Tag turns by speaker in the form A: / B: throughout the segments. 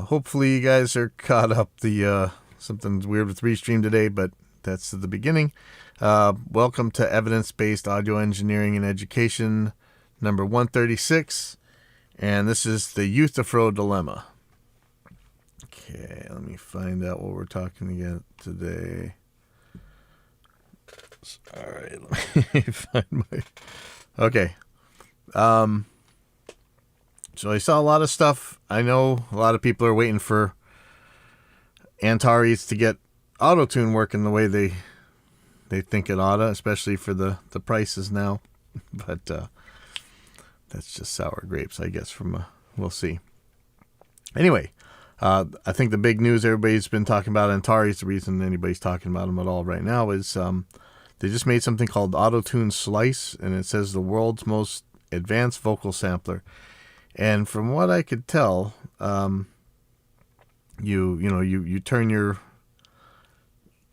A: Hopefully you guys are caught up. Something's weird with Restream today, but that's the beginning. Welcome to Evidence-Based Audio Engineering and Education, number 136, and this is the Euthyphro dilemma. Okay, let me find out what we're talking about today. All right, let me find my... Okay. So I saw a lot of stuff. I know a lot of people are waiting for Antares to get auto-tune working the way they think it oughta, especially for the prices now. But that's just sour grapes, I guess. We'll see. Anyway, I think the big news everybody's been talking about Antares, the reason anybody's talking about them at all right now is they just made something called Auto-Tune Slice, and it says the world's most advanced vocal sampler. And from what I could tell, you turn your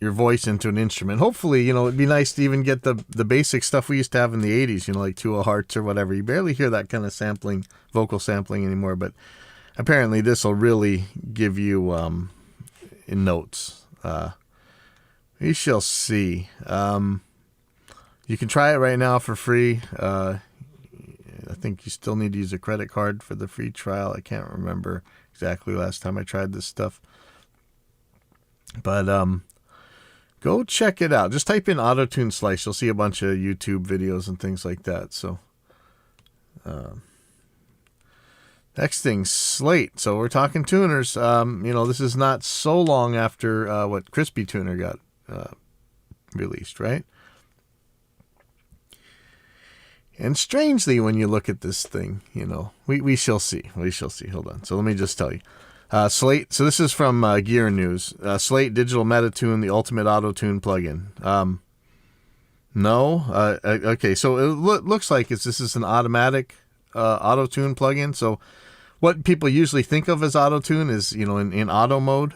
A: voice into an instrument. Hopefully, it'd be nice to even get the basic stuff we used to have in the 80s, like 2 Hearts or whatever. You barely hear that kind of vocal sampling anymore, but apparently this will really give you in notes. We shall see. You can try it right now for free. I think you still need to use a credit card for the free trial. I can't remember exactly last time I tried this stuff. But go check it out. Just type in Auto-Tune Slice. You'll see a bunch of YouTube videos and things like that. So next thing, Slate. So we're talking tuners. This is not so long after what Crispy Tuner got released, right? And strangely, when you look at this thing, we shall see. We shall see. Hold on. So let me just tell you. Slate. So this is from Gear News. Slate Digital Metatune, the ultimate auto-tune plugin. No. Okay. So it looks like this is an automatic auto-tune plugin. So what people usually think of as auto-tune is, in auto mode.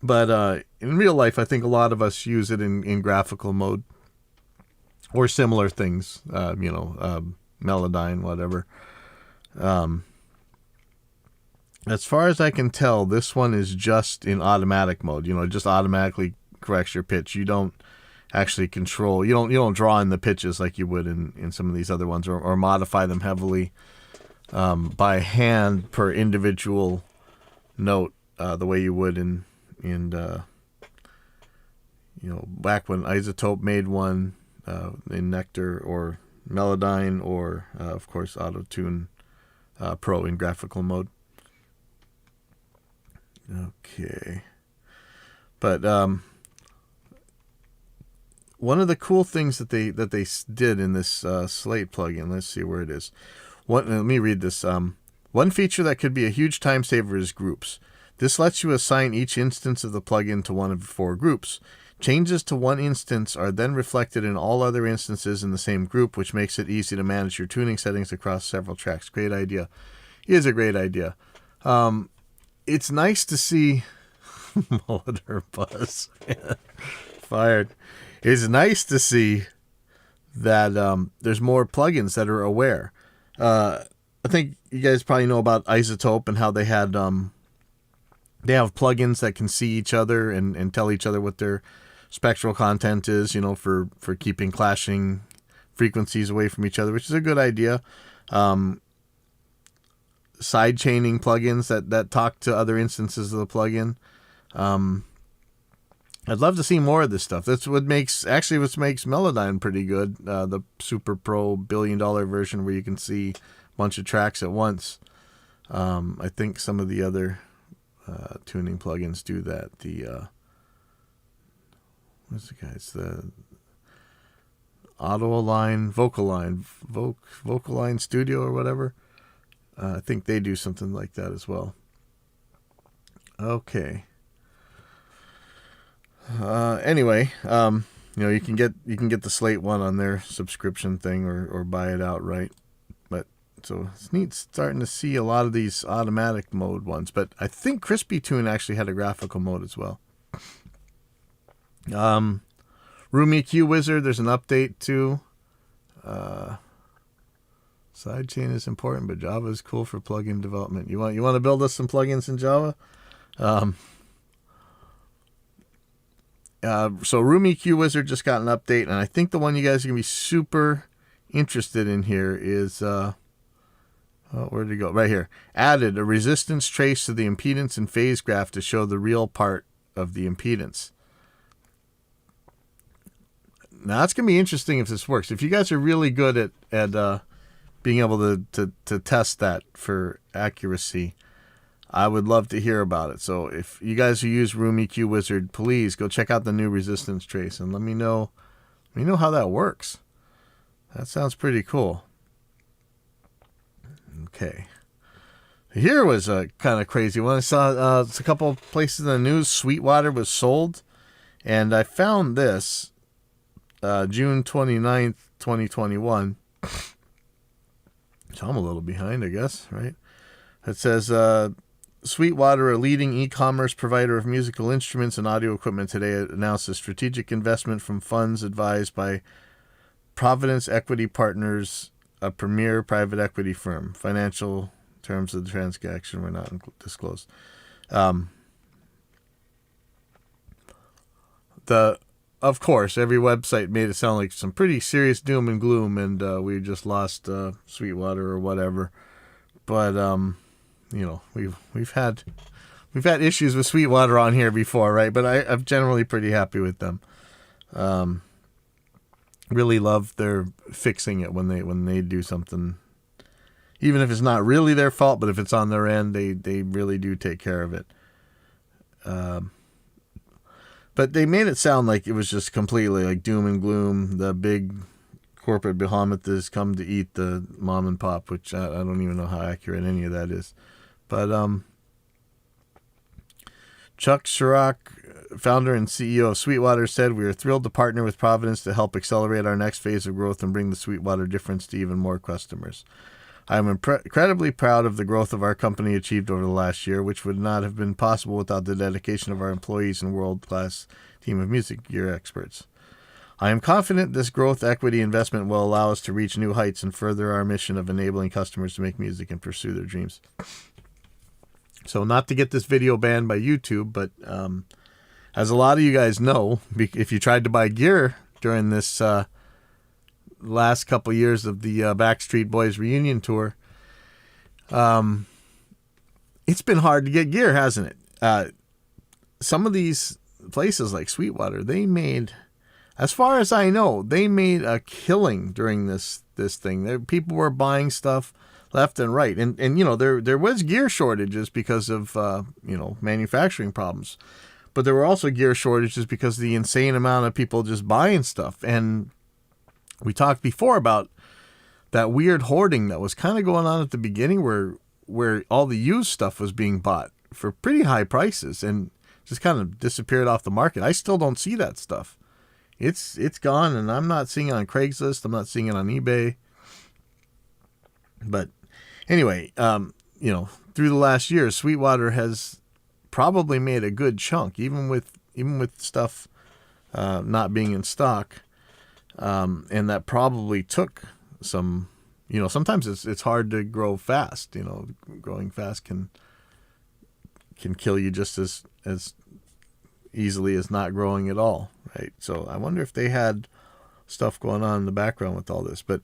A: But in real life, I think a lot of us use it in graphical mode. Or similar things, Melodyne, whatever. As far as I can tell, this one is just in automatic mode. It just automatically corrects your pitch. You don't actually control. You don't draw in the pitches like you would in some of these other ones, or modify them heavily by hand per individual note, the way you would in back when Euthyphro made one. In Nectar or Melodyne or, of course, Auto-Tune Pro in graphical mode. Okay. But one of the cool things that they did in this Slate plugin, let's see where it is. Let me read this. One feature that could be a huge time saver is groups. This lets you assign each instance of the plugin to one of 4 groups. Changes to one instance are then reflected in all other instances in the same group, which makes it easy to manage your tuning settings across several tracks. Great idea. It is a great idea. It's nice to see... Molitor Buzz. Fired. It's nice to see that there's more plugins that are aware. I think you guys probably know about Euthyphro and how they had... they have plugins that can see each other and tell each other what their spectral content is, for keeping clashing frequencies away from each other, which is a good idea. Side chaining plugins that talk to other instances of the plugin. I'd love to see more of this stuff. That's what makes Melodyne pretty good. The Super Pro $1 billion version where you can see a bunch of tracks at once. I think some of the other tuning plugins do that. What's the guys? The Auto-Align, Vocaline Studio or whatever. I think they do something like that as well. Okay. Anyway, you can get the Slate one on their subscription thing or buy it outright. But so it's neat starting to see a lot of these automatic mode ones. But I think Crispy Tune actually had a graphical mode as well. Room EQ Wizard, there's an update too. Sidechain is important, but Java is cool for plugin development. You want to build us some plugins in Java? So Room EQ Wizard just got an update, and I think the one you guys are going to be super interested in here is, where did it go? Right here. Added a resistance trace to the impedance and phase graph to show the real part of the impedance. Now, that's going to be interesting if this works. If you guys are really good at being able to test that for accuracy, I would love to hear about it. So if you guys who use Room EQ Wizard, please go check out the new resistance trace and let me know how that works. That sounds pretty cool. Okay. Here was a kind of crazy one. I saw it's a couple places in the news. Sweetwater was sold, and I found this June 29th, 2021. So I'm a little behind, I guess, right? It says, Sweetwater, a leading e-commerce provider of musical instruments and audio equipment today, announced a strategic investment from funds advised by Providence Equity Partners, a premier private equity firm. Financial terms of the transaction were not disclosed. Of course, every website made it sound like some pretty serious doom and gloom, and we just lost Sweetwater or whatever. But we've had issues with Sweetwater on here before, right? But I'm generally pretty happy with them. Really love their fixing it when they do something, even if it's not really their fault, but if it's on their end, they really do take care of it. But they made it sound like it was just completely like doom and gloom. The big corporate behemoth has come to eat the mom and pop, which I don't even know how accurate any of that is. But Chuck Chirac, founder and CEO of Sweetwater, said, "We are thrilled to partner with Providence to help accelerate our next phase of growth and bring the Sweetwater difference to even more customers. I am incredibly proud of the growth of our company achieved over the last year, which would not have been possible without the dedication of our employees and world-class team of music gear experts. I am confident this growth equity investment will allow us to reach new heights and further our mission of enabling customers to make music and pursue their dreams." So not to get this video banned by YouTube, but as a lot of you guys know, if you tried to buy gear during this last couple years of the Backstreet Boys reunion tour, it's been hard to get gear, hasn't it? Some of these places like Sweetwater, they made, as far as I know, they made a killing during this thing. People were buying stuff left and right, and there was gear shortages because of manufacturing problems, but there were also gear shortages because of the insane amount of people just buying stuff. And we talked before about that weird hoarding that was kind of going on at the beginning, where all the used stuff was being bought for pretty high prices and just kind of disappeared off the market. I still don't see that stuff. It's gone, and I'm not seeing it on Craigslist. I'm not seeing it on eBay. But anyway, through the last year, Sweetwater has probably made a good chunk, even with stuff not being in stock. And that probably took some, sometimes it's hard to grow fast. Growing fast can kill you just as easily as not growing at all, right? So I wonder if they had stuff going on in the background with all this. But,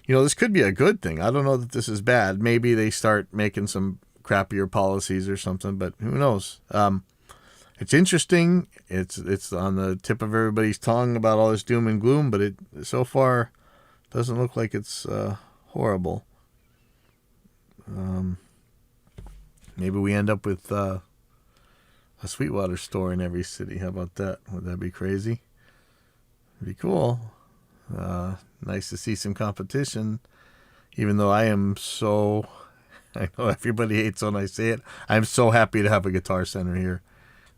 A: this could be a good thing. I don't know that this is bad. Maybe they start making some crappier policies or something, but who knows? It's interesting. It's on the tip of everybody's tongue about all this doom and gloom, but it so far doesn't look like it's horrible. Maybe we end up with a Sweetwater store in every city. How about that? Would that be crazy? It'd be cool. Nice to see some competition, even though I know everybody hates when I say it. I'm so happy to have a Guitar Center here.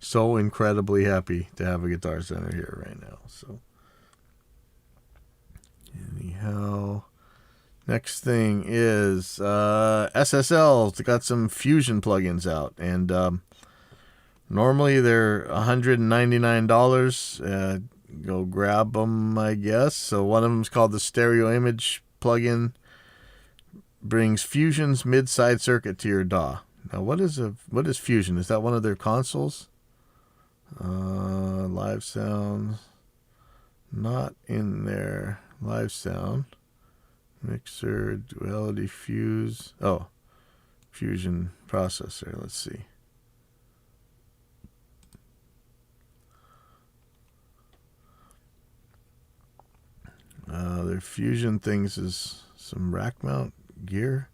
A: So incredibly happy to have a Guitar Center here right now. So anyhow, next thing is SSL's got some Fusion plugins out, and normally they're $199. go grab them, I guess. So one of them is called the Stereo Image plugin. Brings Fusion's mid-side circuit to your DAW. Now, what is Fusion? Is that one of their consoles? Live sound. Not in there. Live sound. Mixer, duality, fuse. Oh, Fusion processor. Let's see. Their Fusion things is some rack mount gear.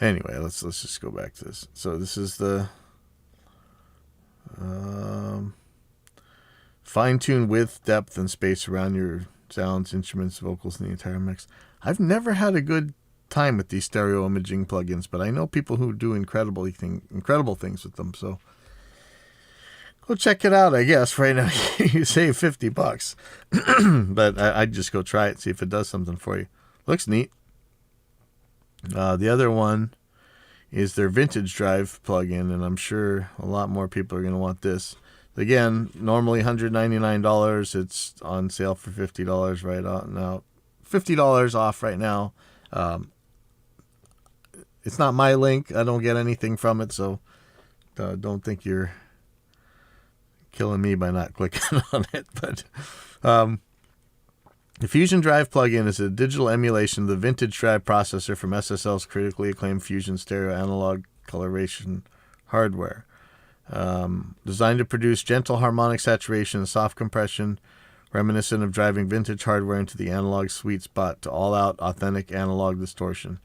A: Anyway, let's just go back to this. So this is the fine-tune width, depth, and space around your sounds, instruments, vocals, and the entire mix. I've never had a good time with these stereo imaging plugins, but I know people who do incredible things with them. So go check it out, I guess. Right now you save $50. But I'd just go try it, see if it does something for you. Looks neat. The other one is their Vintage Drive plugin, and I'm sure a lot more people are going to want this. Again, normally $199. It's on sale for $50 right now. $50 off right now. It's not my link. I don't get anything from it, so don't think you're killing me by not clicking on it. But the Fusion Drive plugin is a digital emulation of the Vintage Drive processor from SSL's critically acclaimed Fusion stereo analog coloration hardware. Designed to produce gentle harmonic saturation and soft compression, reminiscent of driving vintage hardware into the analog sweet spot to all-out authentic analog distortion.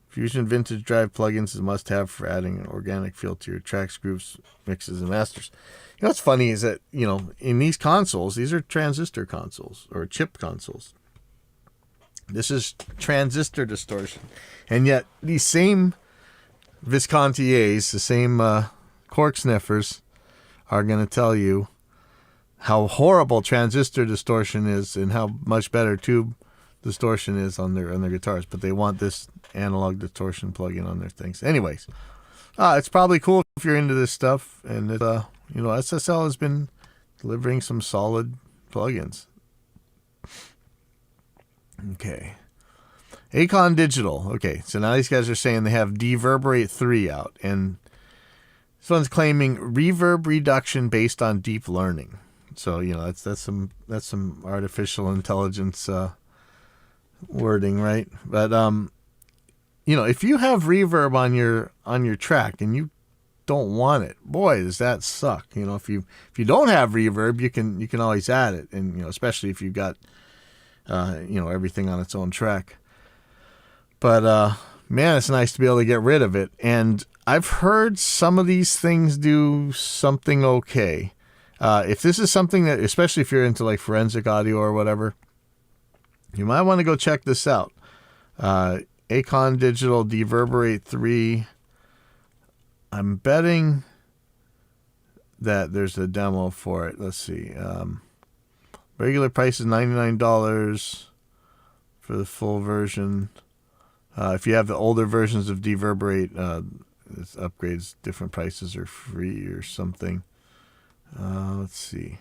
A: Fusion Vintage Drive plugins is a must-have for adding an organic feel to your tracks, groups, mixes, and masters. You know what's funny is that, in these consoles, these are transistor consoles or chip consoles. This is transistor distortion. And yet, these same Viscontiers, the same cork sniffers, are going to tell you how horrible transistor distortion is and how much better tube distortion is on their guitars, but they want this analog distortion plugin on their things. Anyways, it's probably cool if you're into this stuff, and SSL has been delivering some solid plugins. Okay, Acon Digital. Okay, so now these guys are saying they have Deverberate 3 out, and this one's claiming reverb reduction based on deep learning. So that's some artificial intelligence wording, right? But if you have reverb on your track and you don't want it, boy, does that suck. If you don't have reverb, you can always add it, and especially if you've got everything on its own track. But man, it's nice to be able to get rid of it. And I've heard some of these things do something okay. If this is something that, especially if you're into like forensic audio or whatever, you might want to go check this out. Acon Digital Deverberate 3. I'm betting that there's a demo for it. Let's see. Regular price is $99 for the full version. If you have the older versions of Deverberate, this upgrades, different prices are free or something. Let's see.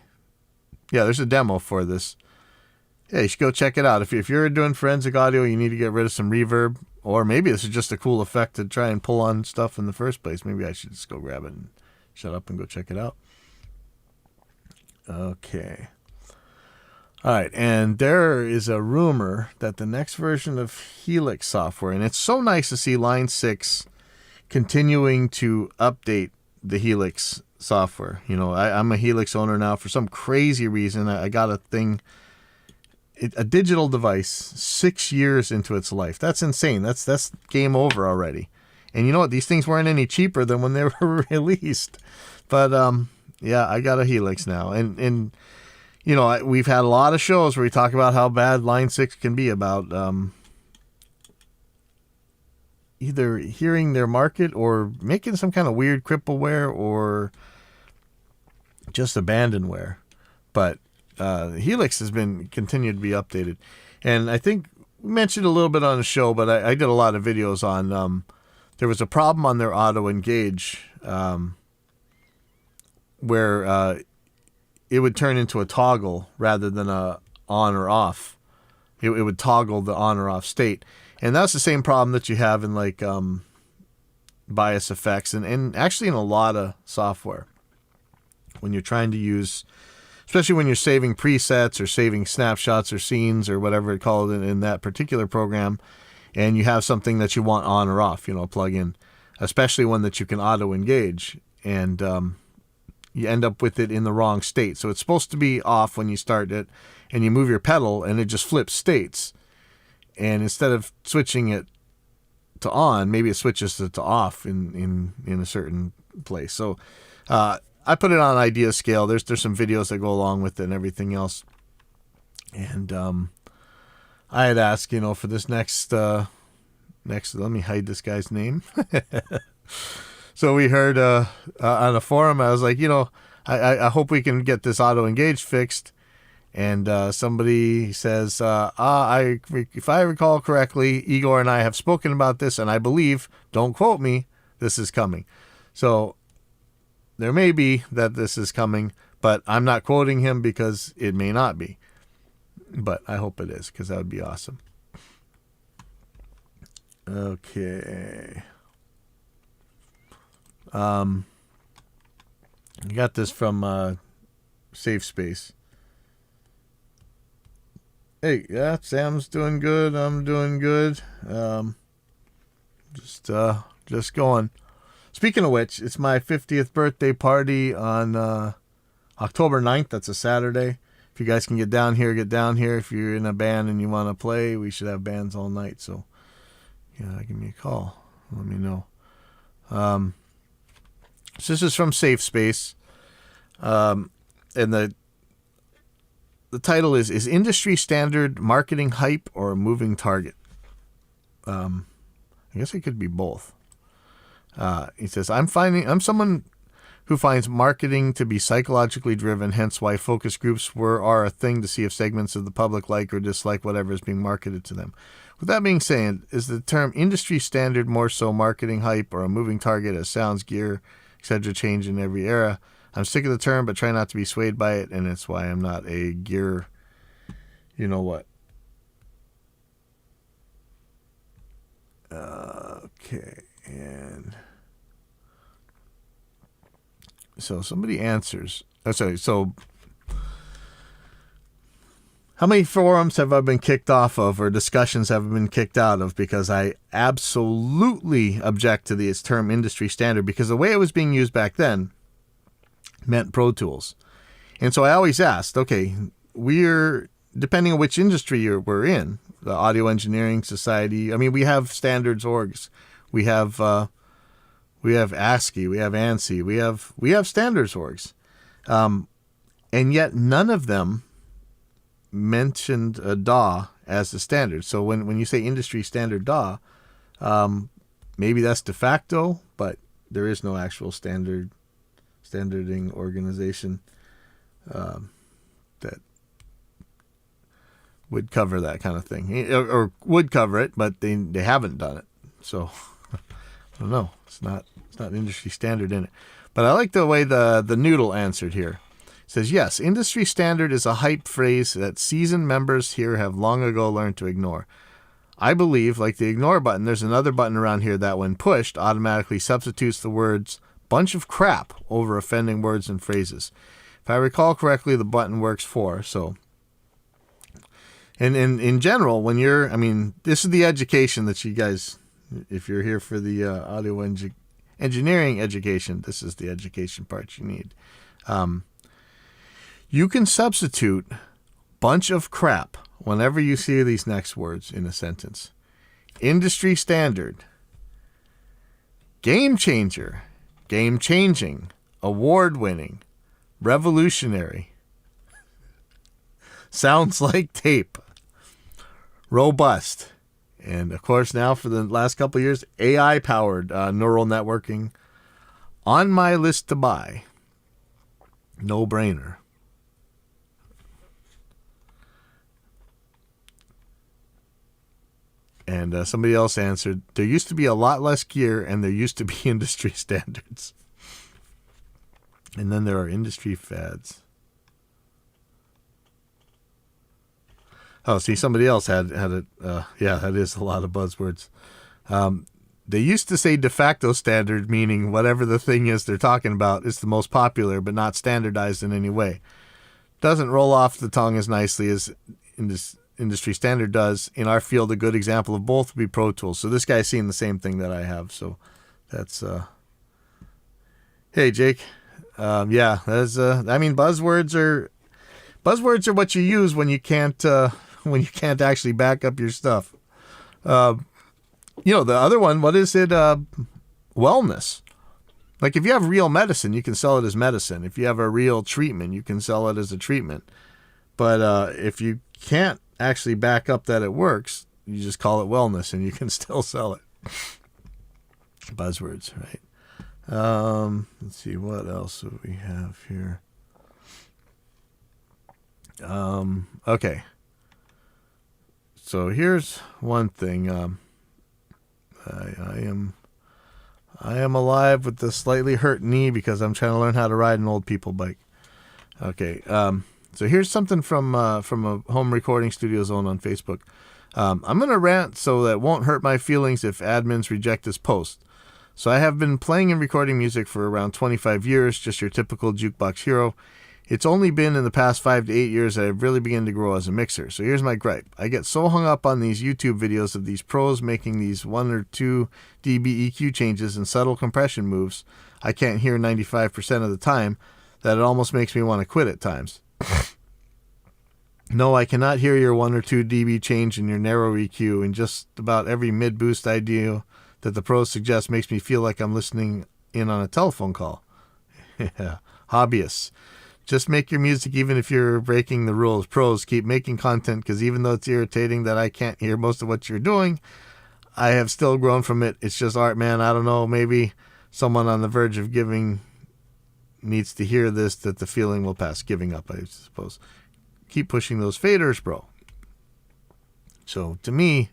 A: Yeah, there's a demo for this. Yeah, you should go check it out. If you're doing forensic audio, you need to get rid of some reverb, or maybe this is just a cool effect to try and pull on stuff in the first place. Maybe I should just go grab it and shut up and go check it out. Okay. All right, and there is a rumor that the next version of Helix software, and it's so nice to see Line 6 continuing to update the Helix software. I'm a Helix owner now. For some crazy reason, I got a thing, a digital device 6 years into its life. That's insane. That's game over already. And you know what? These things weren't any cheaper than when they were released. But yeah, I got a Helix now, and we've had a lot of shows where we talk about how bad Line 6 can be about either hearing their market or making some kind of weird crippleware or just abandonware. But Helix has been continued to be updated. And I think we mentioned a little bit on the show, but I did a lot of videos on there was a problem on their auto engage where it would turn into a toggle rather than a on or off. It would toggle the on or off state. And that's the same problem that you have in like bias effects and actually in a lot of software. When you're trying to use, especially when you're saving presets or saving snapshots or scenes or whatever it called in that particular program, and you have something that you want on or off, a plugin, especially one that you can auto engage, and you end up with it in the wrong state. So it's supposed to be off when you start it, and you move your pedal and it just flips states. And instead of switching it to on, maybe it switches it to off in a certain place. So I put it on idea scale. There's some videos that go along with it and everything else. And I had asked, for this next, let me hide this guy's name. So we heard on a forum, I was like, I hope we can get this auto engage fixed. And somebody says, if I recall correctly, Igor and I have spoken about this, and I believe, don't quote me, this is coming. So there may be that this is coming, but I'm not quoting him because it may not be. But I hope it is, because that would be awesome. Okay. You got this from Safe Space. Hey, yeah, Sam's doing good. I'm doing good. Just going. Speaking of which, it's my 50th birthday party on October 9th. That's a Saturday. If you guys can get down here, get down here. If you're in a band and you want to play, we should have bands all night. So, yeah, give me a call. Let me know. So this is from Safe Space. And the title is industry standard marketing hype or a moving target? I guess it could be both. He says, I'm someone who finds marketing to be psychologically driven, hence why focus groups are a thing to see if segments of the public like or dislike whatever is being marketed to them. With that being said, is the term industry standard more so marketing hype or a moving target as sounds, gear, etc. change in every era? I'm sick of the term, but try not to be swayed by it, and it's why I'm not a gear, you know what. Okay, and so somebody answers. So how many forums have I been kicked off of or discussions have been kicked out of because I absolutely object to this term industry standard, because the way it was being used back then meant Pro Tools. And so I always asked, okay, we're, depending on which industry we're in, the Audio Engineering Society, I mean, we have standards orgs. We have ASCII, we have ANSI, we have standards orgs. And yet none of them mentioned a DAW as the standard. So when you say industry standard DAW, maybe that's de facto, but there is no actual standarding organization that would cover that kind of thing, or would cover it, but they haven't done it. So I don't know. It's not industry standard in it. But I like the way the Noodle answered here. It says, yes, industry standard is a hype phrase that seasoned members here have long ago learned to ignore. I believe, like the ignore button, there's another button around here that, when pushed, automatically substitutes the words bunch of crap over offending words and phrases. If I recall correctly, the button works so. And in general, when this is the education that you guys, if you're here for the audio engineering education, this is the education part you need. You can substitute bunch of crap whenever you see these next words in a sentence. Industry standard, game changer, game-changing, award-winning, revolutionary, sounds like tape, robust, and of course now for the last couple of years, AI-powered neural networking, on my list to buy, no-brainer. And somebody else answered, there used to be a lot less gear and there used to be industry standards. And then there are industry fads. Oh, see, somebody else had it. Yeah, that is a lot of buzzwords. They used to say de facto standard, meaning whatever the thing is they're talking about is the most popular, but not standardized in any way. Doesn't roll off the tongue as nicely as industry standard does. In our field, a good example of both would be Pro Tools. So this guy's seeing the same thing that I have. So that's hey, Jake. Yeah, that's I mean, buzzwords are what you use when you can't actually back up your stuff. The other one, what is it? Wellness. Like if you have real medicine, you can sell it as medicine. If you have a real treatment, you can sell it as a treatment. But if you can't actually back up that it works, you just call it wellness and you can still sell it. Buzzwords, right? Let's see, what else do we have here? Okay. So here's one thing. I am alive with the slightly hurt knee because I'm trying to learn how to ride an old people bike. Okay. So here's something from a home recording studio zone on Facebook. I'm going to rant so that won't hurt my feelings if admins reject this post. So I have been playing and recording music for around 25 years, just your typical jukebox hero. It's only been in the past 5 to 8 years that I've really begun to grow as a mixer. So here's my gripe. I get so hung up on these YouTube videos of these pros making these 1 or 2 dB EQ changes and subtle compression moves I can't hear 95% of the time that it almost makes me want to quit at times. No, I cannot hear your 1 or 2 dB change in your narrow EQ, and just about every mid-boost idea that the pros suggest makes me feel like I'm listening in on a telephone call. Yeah, hobbyists. Just make your music even if you're breaking the rules. Pros, keep making content, because even though it's irritating that I can't hear most of what you're doing, I have still grown from it. It's just art, man. I don't know, maybe someone on the verge of giving needs to hear this, that the feeling will pass. Giving up, I suppose. Keep pushing those faders, bro. So to me,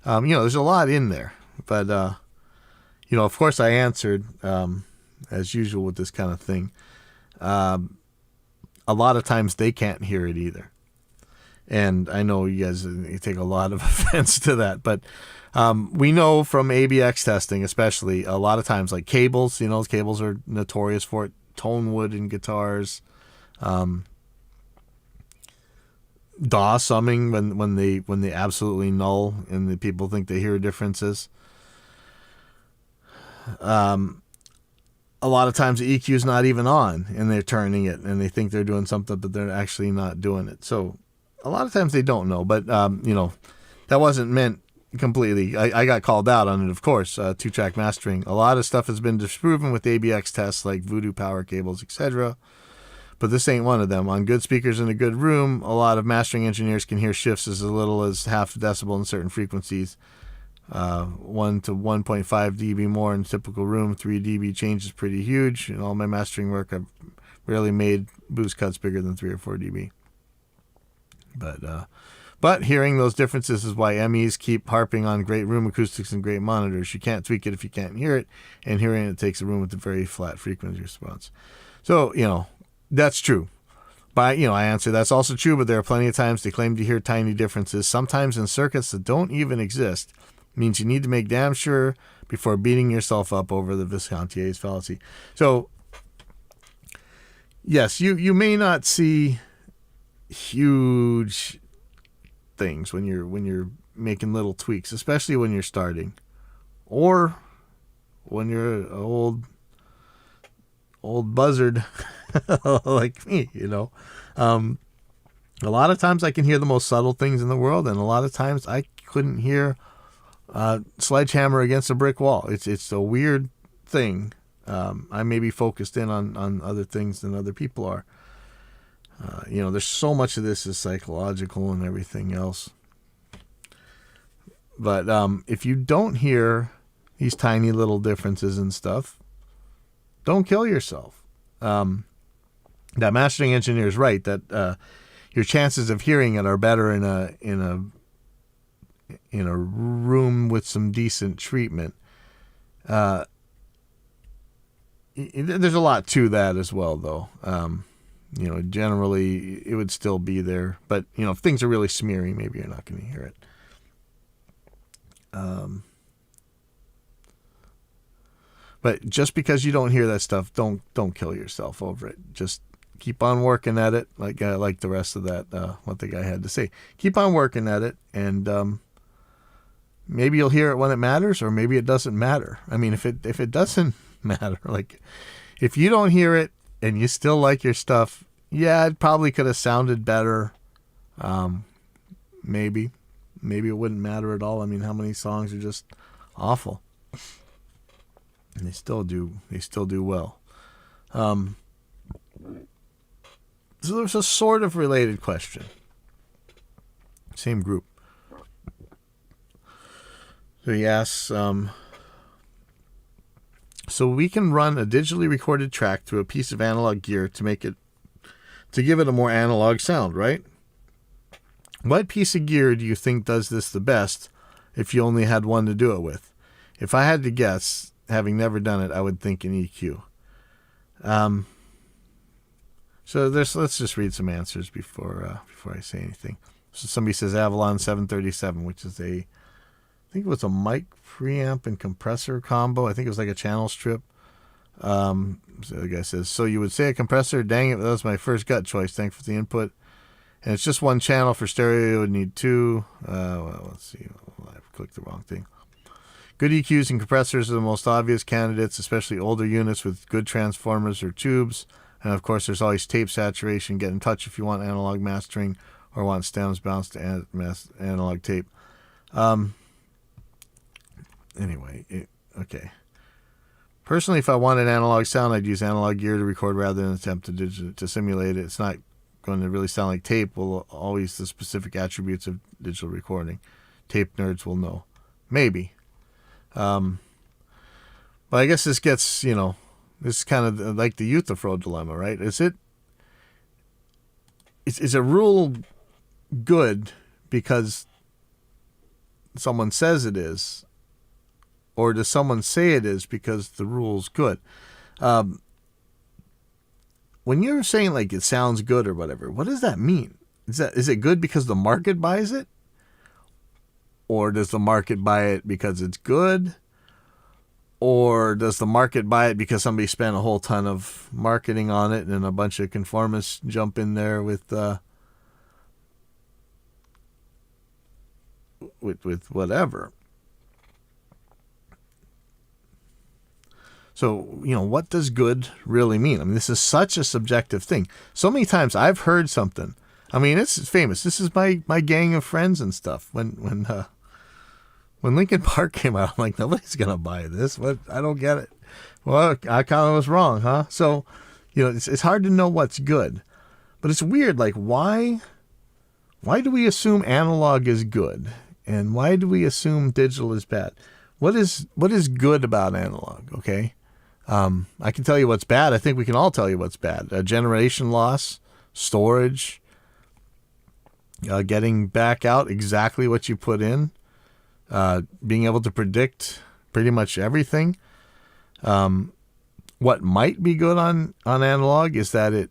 A: there's a lot in there. But, of course I answered, as usual with this kind of thing. A lot of times they can't hear it either. And I know you guys you take a lot of offense to that, but we know from ABX testing, especially, a lot of times, like cables, cables are notorious for it. Tone wood in guitars. DAW summing when they absolutely null and the people think they hear differences. A lot of times the EQ is not even on and they're turning it and they think they're doing something, but they're actually not doing it. So a lot of times they don't know, but that wasn't meant completely. I got called out on it, of course. 2-track mastering. A lot of stuff has been disproven with ABX tests like Voodoo power cables, etc. But this ain't one of them. On good speakers in a good room, a lot of mastering engineers can hear shifts as little as half a decibel in certain frequencies. 1 to 1.5 dB more in a typical room. 3 dB change is pretty huge. In all my mastering work, I've rarely made boost cuts bigger than 3 or 4 dB. But hearing those differences is why MEs keep harping on great room acoustics and great monitors. You can't tweak it if you can't hear it, and hearing it takes a room with a very flat frequency response. So, that's true. But, I answer that's also true, but there are plenty of times they claim to hear tiny differences, sometimes in circuits that don't even exist. Means you need to make damn sure before beating yourself up over the Viscontier's fallacy. So, yes, you may not see huge things when you're making little tweaks, especially when you're starting, or when you're an old buzzard like me. A lot of times I can hear the most subtle things in the world, and a lot of times I couldn't hear sledgehammer against a brick wall. It's a weird thing. I may be focused in on other things than other people are. There's so much of this is psychological and everything else. But if you don't hear these tiny little differences and stuff, don't kill yourself. That mastering engineer is right that your chances of hearing it are better in a room with some decent treatment. There's a lot to that as well, though. generally it would still be there. But, if things are really smeary, maybe you're not going to hear it. But just because you don't hear that stuff, don't kill yourself over it. Just keep on working at it, like the rest of that, what the guy had to say. Keep on working at it, and maybe you'll hear it when it matters, or maybe it doesn't matter. I mean, if it doesn't matter, like if you don't hear it and you still like your stuff, yeah, it probably could have sounded better. Maybe it wouldn't matter at all. I mean, how many songs are just awful? And they still do well. So there's a sort of related question. Same group. So he asks, so we can run a digitally recorded track through a piece of analog gear to give it a more analog sound, right? What piece of gear do you think does this the best if you only had one to do it with? If I had to guess, having never done it, I would think an EQ. So let's just read some answers before I say anything. So somebody says Avalon 737, which is I think it was a mic preamp and compressor combo. I think it was like a channel strip. So the guy says, so you would say a compressor? Dang it, that was my first gut choice. Thanks for the input. And it's just one channel for stereo. You would need two. Well, let's see. I've clicked the wrong thing. Good EQs and compressors are the most obvious candidates, especially older units with good transformers or tubes. And of course, there's always tape saturation. Get in touch if you want analog mastering or want stems bounced to analog tape. Anyway, okay. Personally, if I wanted analog sound, I'd use analog gear to record rather than attempt to simulate it. It's not going to really sound like tape. Will always the specific attributes of digital recording. Tape nerds will know. Maybe. But I guess this gets, this is kind of like the Euthyphro dilemma, right? Is a rule good because someone says it is, or does someone say it is because the rule's good? When you're saying like it sounds good or whatever, what does that mean? Is it good because the market buys it? Or does the market buy it because it's good? Or does the market buy it because somebody spent a whole ton of marketing on it and a bunch of conformists jump in there with whatever? So, what does good really mean? I mean, this is such a subjective thing. So many times I've heard something. I mean, it's famous. This is my gang of friends and stuff. When Linkin Park came out, I'm like, nobody's going to buy this. What? I don't get it. Well, I kind of was wrong, huh? So, it's hard to know what's good. But it's weird. Like, why do we assume analog is good? And why do we assume digital is bad? What is good about analog, okay? I can tell you what's bad. I think we can all tell you what's bad. Generation loss, storage, getting back out exactly what you put in, being able to predict pretty much everything. What might be good on analog is that it,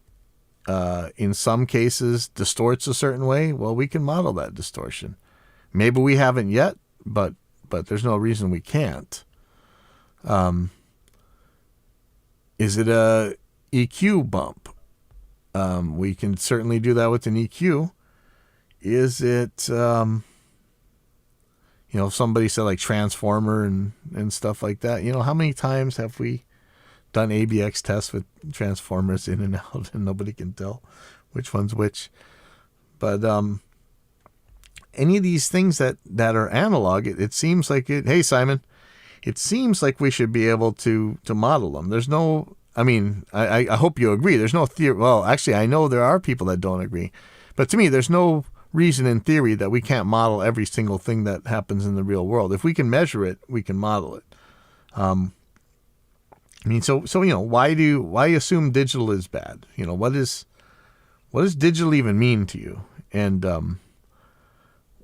A: in some cases, distorts a certain way. Well, we can model that distortion. Maybe we haven't yet, but there's no reason we can't. Is it a EQ bump? We can certainly do that with an EQ. Is it, somebody said like transformer and stuff like that. How many times have we done ABX tests with transformers in and out and nobody can tell which one's which? But any of these things that are analog, it seems like it. Hey, Simon, it seems like we should be able to model them. There's no, I hope you agree. There's no theory. Well, actually, I know there are people that don't agree. But to me, there's no reason in theory that we can't model every single thing that happens in the real world. If we can measure it, we can model it. Why assume digital is bad? What does digital even mean to you? And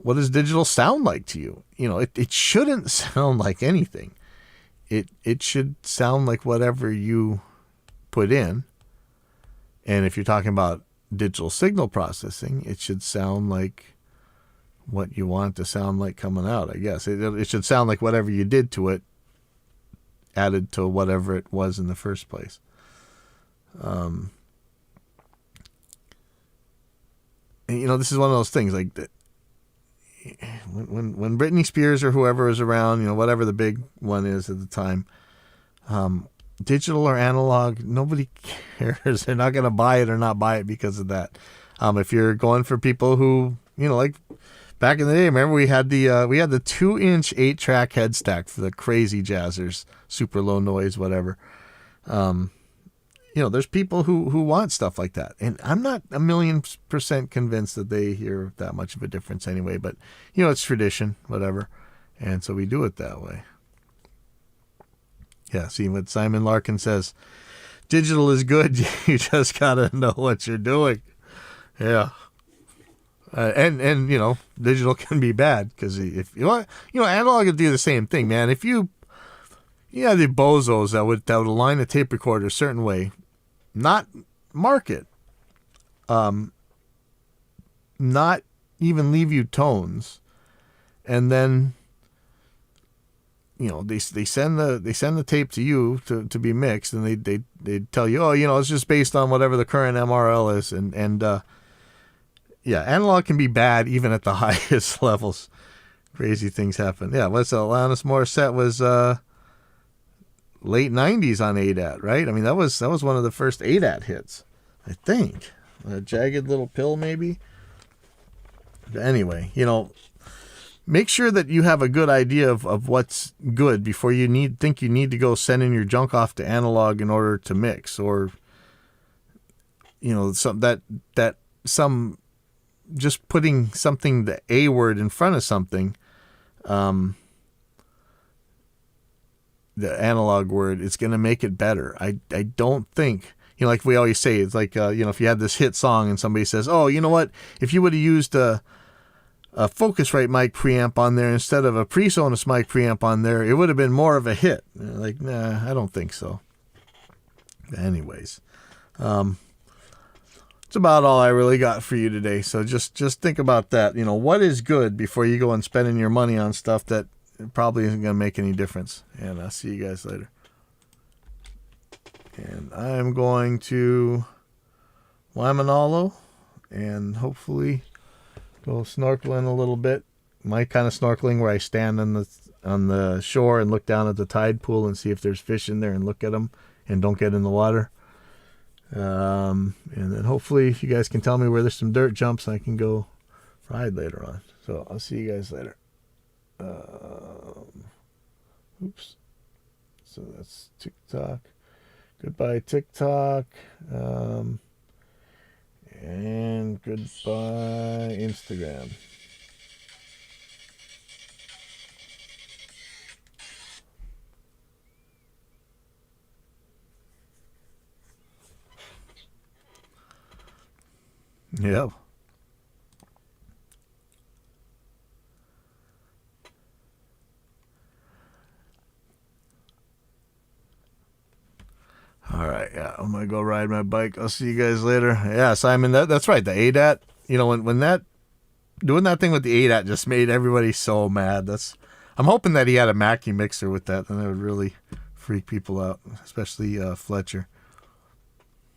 A: what does digital sound like to you? It shouldn't sound like anything. It should sound like whatever you put in. And if you're talking about digital signal processing, it should sound like what you want it to sound like coming out, I guess. It should sound like whatever you did to it added to whatever it was in the first place. And, this is one of those things, like, when Britney Spears or whoever is around, whatever the big one is at the time, digital or analog, nobody cares. They're not going to buy it or not buy it because of that. If you're going for people who, like back in the day, remember we had the 2-inch 8-track head stack for the crazy jazzers, super low noise, whatever. There's people who want stuff like that. And I'm not 1,000,000% convinced that they hear that much of a difference anyway, but it's tradition, whatever. And so we do it that way. Yeah, see what Simon Larkin says. Digital is good. You just got to know what you're doing. Yeah. And digital can be bad because if analog will do the same thing, man. If you had the bozos that would align a tape recorder a certain way, not mark it, not even leave you tones, and then they send the tape to you to be mixed, and they tell you, it's just based on whatever the current MRL is, and analog can be bad even at the highest levels. Crazy things happen. Yeah, what's Alanis Morissette was late 90s on ADAT, right? I mean, that was one of the first ADAT hits, I think. A Jagged Little Pill, maybe. But anyway, make sure that you have a good idea of what's good before you think you need to go sending your junk off to analog in order to mix, or some just putting something, the A word in front of something, the analog word, it's going to make it better. I don't think, like we always say, it's like, if you had this hit song and somebody says, oh, you know what, if you would have used a Focusrite mic preamp on there instead of a PreSonus mic preamp on there, it would have been more of a hit. Like, nah, I don't think so. Anyways, it's about all I really got for you today. So just think about that. What is good before you go and spending your money on stuff that probably isn't going to make any difference. And I'll see you guys later. And I'm going to Waimanalo and hopefully go snorkeling a little bit. My kind of snorkeling where I stand on the shore and look down at the tide pool and see if there's fish in there and look at them and don't get in the water. And then hopefully if you guys can tell me where there's some dirt jumps, I can go ride later on. So I'll see you guys later. Oops. So that's TikTok. Goodbye, TikTok. And goodbye, Instagram. Yep. All right, yeah, I'm gonna go ride my bike. I'll see you guys later. Yeah, Simon, that's right. The ADAT, when that doing that thing with the ADAT just made everybody so mad. I'm hoping that he had a Mackie mixer with that, and that would really freak people out, especially Fletcher.